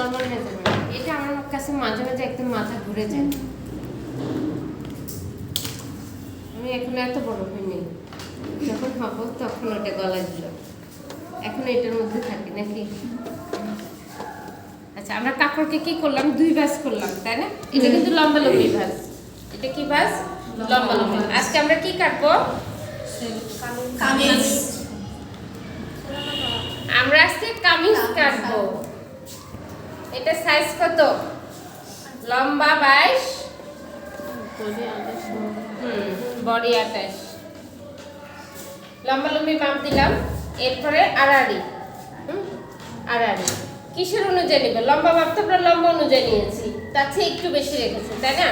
Normal measurement. এটা আমার কাছে মাঝে মাঝে একদম মাথা ঘুরে যায়। আমি এখন এত বড় হইনি, যখন হব তখন ওটা গলায় দিল, এখন এটার মধ্যে থাকি নাকি। আচ্ছা, আমরা কাপড়কে কি করলাম, 2 ভাঁজ করলাম, তাই না? এটা কিন্তু লম্বা লম্বি ভাঁজ। এটা কি ভাঁজ? লম্বা লম্বি। আজকে আমরা কি কাটবো? কামিজ। আমরা আজকে কামিজ কাটবো। এটা সাইজ কত? লম্বা 22, বডি 28। লম্বা লম্বি মাপ দিলাম। এরপরে আড়াআড়ি, আড়াআড়ি কিসের অনুযায়ী নিব? লম্বা মাপ তো আমরা লম্বা অনুযায়ী নিয়েছি, তার চেয়ে একটু বেশি রেখেছি, তাই না?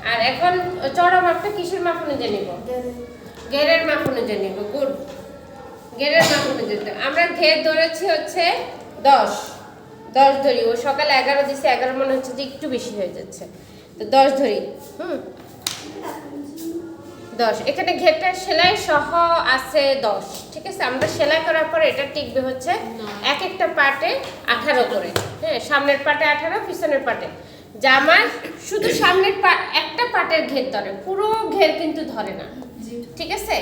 আর এখন চড়া মাপটা কিসের মাপ অনুযায়ী নিব? ঘেরের মাপ অনুযায়ী নিব। গুড, ঘেরের মাপ অনুযায়ী। আমরা ঘের ধরেছি হচ্ছে 10 ধরি। ও সকালে 11 দিছে, 11 মনে হচ্ছে যে একটু বেশি হয়ে যাচ্ছে, তো 10 ধরি। 10। এখানে ঘেরটা সেলাই সহ আছে 10, ঠিক আছে? আমরা সেলাই করার পরে এটা টিকবে হচ্ছে এক একটা পার্টে 18 করে। হ্যাঁ, সামনের পার্টে 18, পিছনের পার্টে। জামার শুধু সামনের একটা পার্টের ঘের ধরে, পুরো ঘের কিন্তু ধরে না, ঠিক আছে?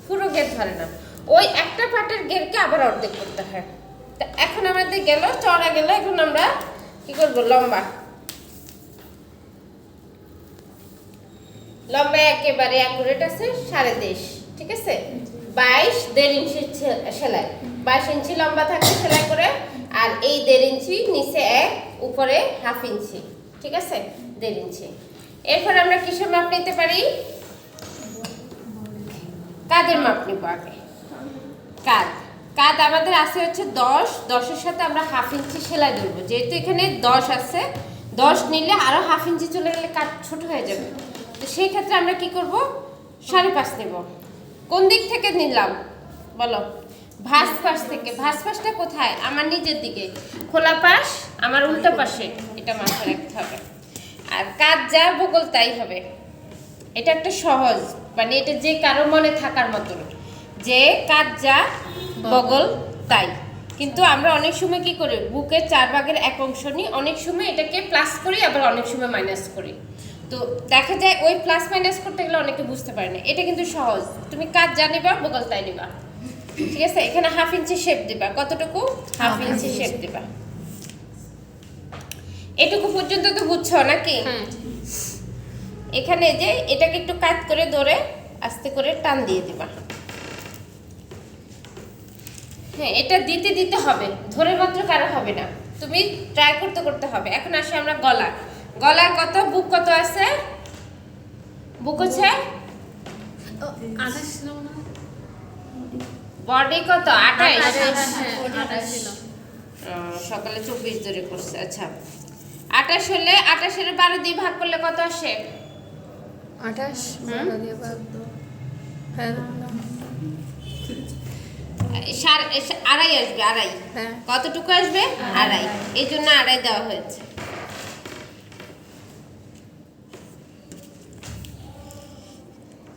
পুরো ঘের ধরে না, ওই একটা পার্টের ঘেরকে আবার অর্ধেক করতে হয়। তা এখন আমাদের গেল চড়া গেল, এখন আমরা কি করব? লম্বা লম্বা একেবারে অ্যাকুরেট আছে 23.5, ঠিক আছে? 22.5 ইঞ্চি সেলাই, 22 ইঞ্চি লম্বা থাকে সেলাই করে। আর এই 1.5 ইঞ্চি নিচে 1, উপরে 1/2 ইঞ্চি, ঠিক আছে? 1.5 ইঞ্চি। এরপর আমরা কিসের মাপ নিতে পারি? কাদের মাপ নিব আগে? কাদ আমাদের আছে হচ্ছে 10, 10-এর সাথে আমরা 1/2 ইঞ্চি সেলাই ধরবো। যেহেতু এখানে 10 আছে, 10 নিলে আরো 1/2 ইঞ্চি চলে গেলে কাদ ছোট হয়ে যাবে। তো সেই ক্ষেত্রে আমরা কি করব? 5.5 নেব। কোন দিক থেকে নিলাম বলো? ভাঁজ পাশ থেকে। ভাঁজ পাশটা কোথায়? আমার নিচের দিকে। খোলা পাশ আমার উল্টো পাশে, এটা মাথায় রাখতে হবে। আর কাজ যা বগল তাই হবে। এটা একটা সহজ, মানে এটা যে কারো মনে থাকার মতন, যে কাজ যা বগল তাই। কিন্তু আমরা অনেক সময় কি করি, বুকের 4 ভাগের 1 অংশ নিই, অনেক সময় এটাকে প্লাস করি, আবার অনেক সময় মাইনাস করি। তো দেখা যায় ওই প্লাস মাইনাস করতে গেলে অনেকে বুঝতে পারে না। এটা কিন্তু সহজ, তুমি কাজ জানিবা, বগল তাই নিবা, ঠিক আছে? এখানে 1/2 ইঞ্চি শেপ দিবা। কতটুকু? 1/2 ইঞ্চি শেপ দিবা। এটুকু পর্যন্ত তো বুঝছো নাকি? এখানে যে এটাকে একটু কাট করে ধরে আস্তে করে টান দিয়ে দিবা। হ্যাঁ, এটা দিতে দিতে হবে, ধরে মাত্র কারো হবে না, তুমি ট্রাই করতে করতে হবে। এখন আসি আমরা গলা। গলা কত? বুক কত আছে? বুক হচ্ছে 28 না, বডি কত? 28। হ্যাঁ, সকালে 24 ধরে করছে। আচ্ছা, 28 হলে 28-এর 12 দিয়ে ভাগ করলে কত আসে? 28 12 দিয়ে ভাগ দাও। হ্যাঁ, আড়াই আসবে, আড়াই। হ্যাঁ। কতটুকু আসবে? আড়াই। এই জন্য আড়াই দেওয়া হয়েছে।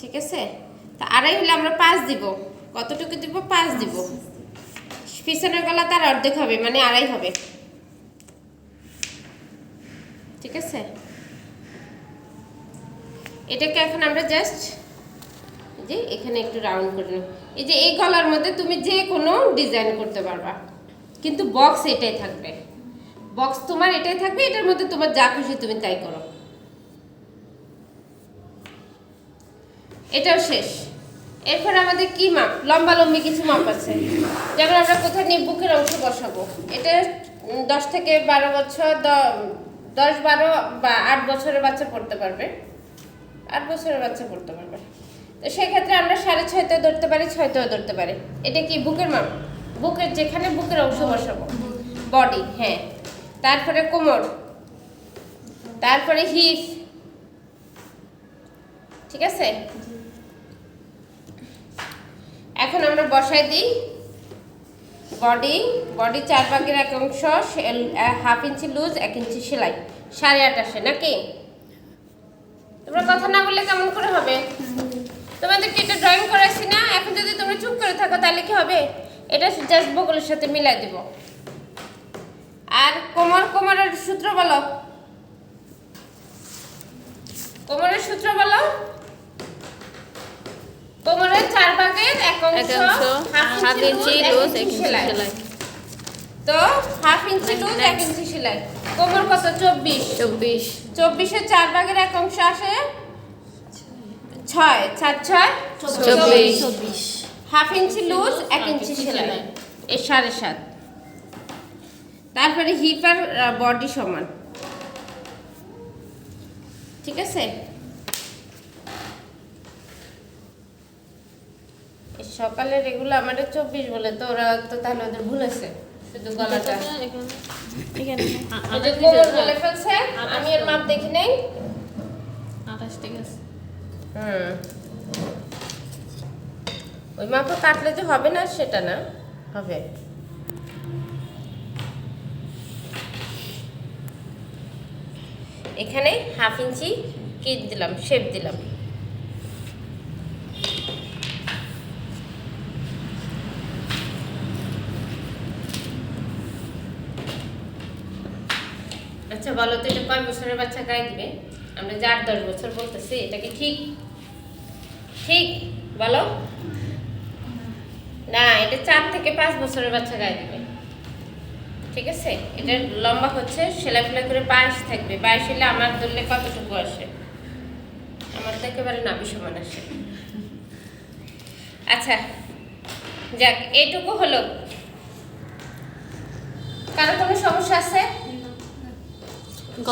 ঠিক আছে? তা আড়াই হলে আমরা 5 দিব। কতটুকু দিব? 5 দিব। পিছনের গলা তার অর্ধেক হবে, মানে আড়াই হবে, ঠিক আছে? এটাকে এখন আমরা জাস্ট যে এখানে একটু রাউন্ড করে নেব। এই যে এই গলার মধ্যে তুমি যে কোনো ডিজাইন করতে পারবা, কিন্তু বক্স এটাই থাকবে। বক্স তোমার এটাই থাকবে, এটার মধ্যে তোমার যা খুশি তুমি তাই করো। এটাও শেষ। এরপর আমাদের কি মাপ? লম্বা লম্বি কিছু মাপ আছে, যেমন আমরা কোথায় নিয়ে বুকের অংশ বসাবো। এটা 10 থেকে 12 বছর, 10, 12 বা 8 বছরের বাচ্চা পড়তে পারবে, 8 বছরের বাচ্চা পড়তে পারবে। তো সেক্ষেত্রে আমরা 6.5 ধরতে পারি, 6 ধরতে পারি। এটা কি বুকের মাপ? বুকের যেখানে বুকের অংশ বসাবো, বডি। হ্যাঁ, তারপরে কোমর, তারপরে হিপ, ঠিক আছে? এখন আমরা বসাই দিই বডি। 4 ভাগের 1 অংশ, 1/2 ইঞ্চি লুজ, 1 ইঞ্চি সেলাই, 28.5 নাকি? তোমরা কথা না বললে কেমন করে হবে? তোমাদেরকে এটা ড্রয়িং করাইছি না? এখন যদি তোমরা চুপ করে থাকো তাহলে কি হবে? এটা জাস্ট বগলের সাথে মিলাই দেব। আর কোমরের সূত্র বলো, কোমরের সূত্র বলো। কোমরের 4 ভাগের 1 অংশ হাফ ইঞ্চি লুজ 1 ইঞ্চি সেলাই। তো হাফ ইঞ্চি লুজ 1 ইঞ্চি সেলাই। কোমর কত? 24। 24 এর 4 ভাগের 1 অংশ আসে 6, 4 6 24। হাফ ইঞ্চি লুজ 1 ইঞ্চি সেলাই, এর 7.5। তারপরে হিপ আর বডি সমান, ঠিক আছে। সকালের এগুলো আমাদের 24 বলে, তো ওরা তো তাহলে ওদের ভুল আছে, শুধু গলাটা ওই যে কোমর বলে ফেলছে। আমি এর মাপ দেখি নাই। 28 ঠিক আছে। ওই মাপও কাটলে যে হবে না সেটা না, হবে। এখানে হাফ ইঞ্চি কি দিলাম, শেপ দিলাম। আচ্ছা বলো তো, এটা কয় বছরের বাচ্চা গায়ে দিবে? আমরা 8-10 বছর বলতেছি, এটা কি ঠিক? ঠিক বলো না, এটা 4 থেকে 5 বছরের বাচ্চা গায়ে দিবে, ঠিক আছে। এটার লম্বা হচ্ছে সেলাই ফেলাই করে 22 থাকবে। 22 হলে আমার ধরলে কতটুকু আসে? আমার তো একেবারে নাভি সমান আসে। আচ্ছা যাক, এটুকু হলো। কারো কোনো সমস্যা আছে?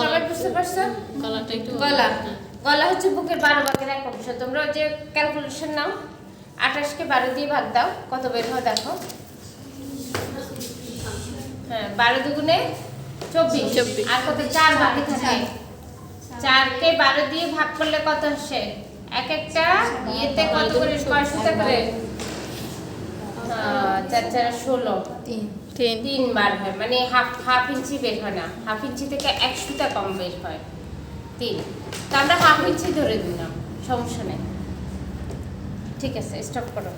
সবাই বুঝতে পারছো? গলাটা একটু গলা হচ্ছে বুকের 12 ভাগের 1 অংশ। তোমরা যে ক্যালকুলেশন নাও, 28 কে 12 দিয়ে ভাগ দাও, কত বের হয় দেখো। হ্যাঁ, 12 দুগুণে 24। আর কত? 4 বাকি থাকে। 4 কে 12 দিয়ে ভাগ করলে কত আসে? এক একটা ইয়েতে কত করে, কয়শোতে করে? 4 4 16, 3 বার হয়, মানে হাফ ইঞ্চি বের হয় না। হাফ ইঞ্চি থেকে 1 সুতা কম বের হয়, 3। তো আমরা হাফ ইঞ্চি ধরে দিলাম, সমস্যা নেই। ঠিক আছে, স্টপ করো।